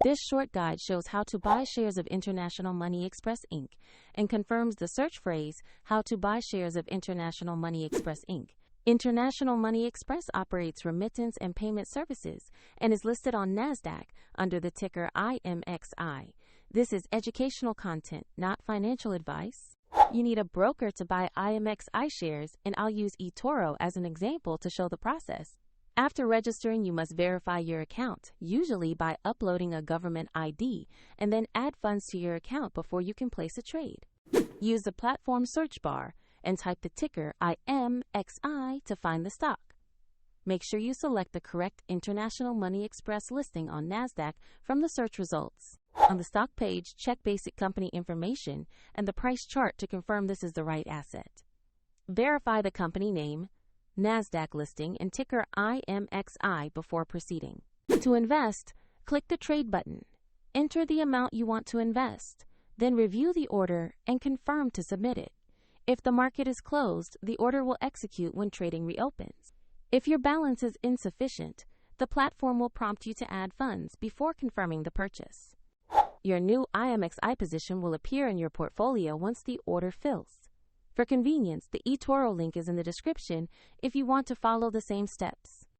This short guide shows how to buy shares of International Money Express Inc. and confirms the search phrase, how to buy shares of International Money Express Inc. International Money Express operates remittance and payment services and is listed on NASDAQ under the ticker IMXI. This is educational content, not financial advice. You need a broker to buy IMXI shares, and I'll use eToro as an example to show the process. After registering, you must verify your account, usually by uploading a government ID, and then add funds to your account before you can place a trade. Use the platform search bar and type the ticker IMXI to find the stock. Make sure you select the correct International Money Express listing on NASDAQ from the search results. On the stock page, check basic company information and the price chart to confirm this is the right asset. Verify the company name, NASDAQ listing, and ticker IMXI before proceeding. To invest, click the Trade button. Enter the amount you want to invest, then review the order and confirm to submit it. If the market is closed, the order will execute when trading reopens. If your balance is insufficient, the platform will prompt you to add funds before confirming the purchase. Your new IMXI position will appear in your portfolio once the order fills. For convenience, the eToro link is in the description if you want to follow the same steps.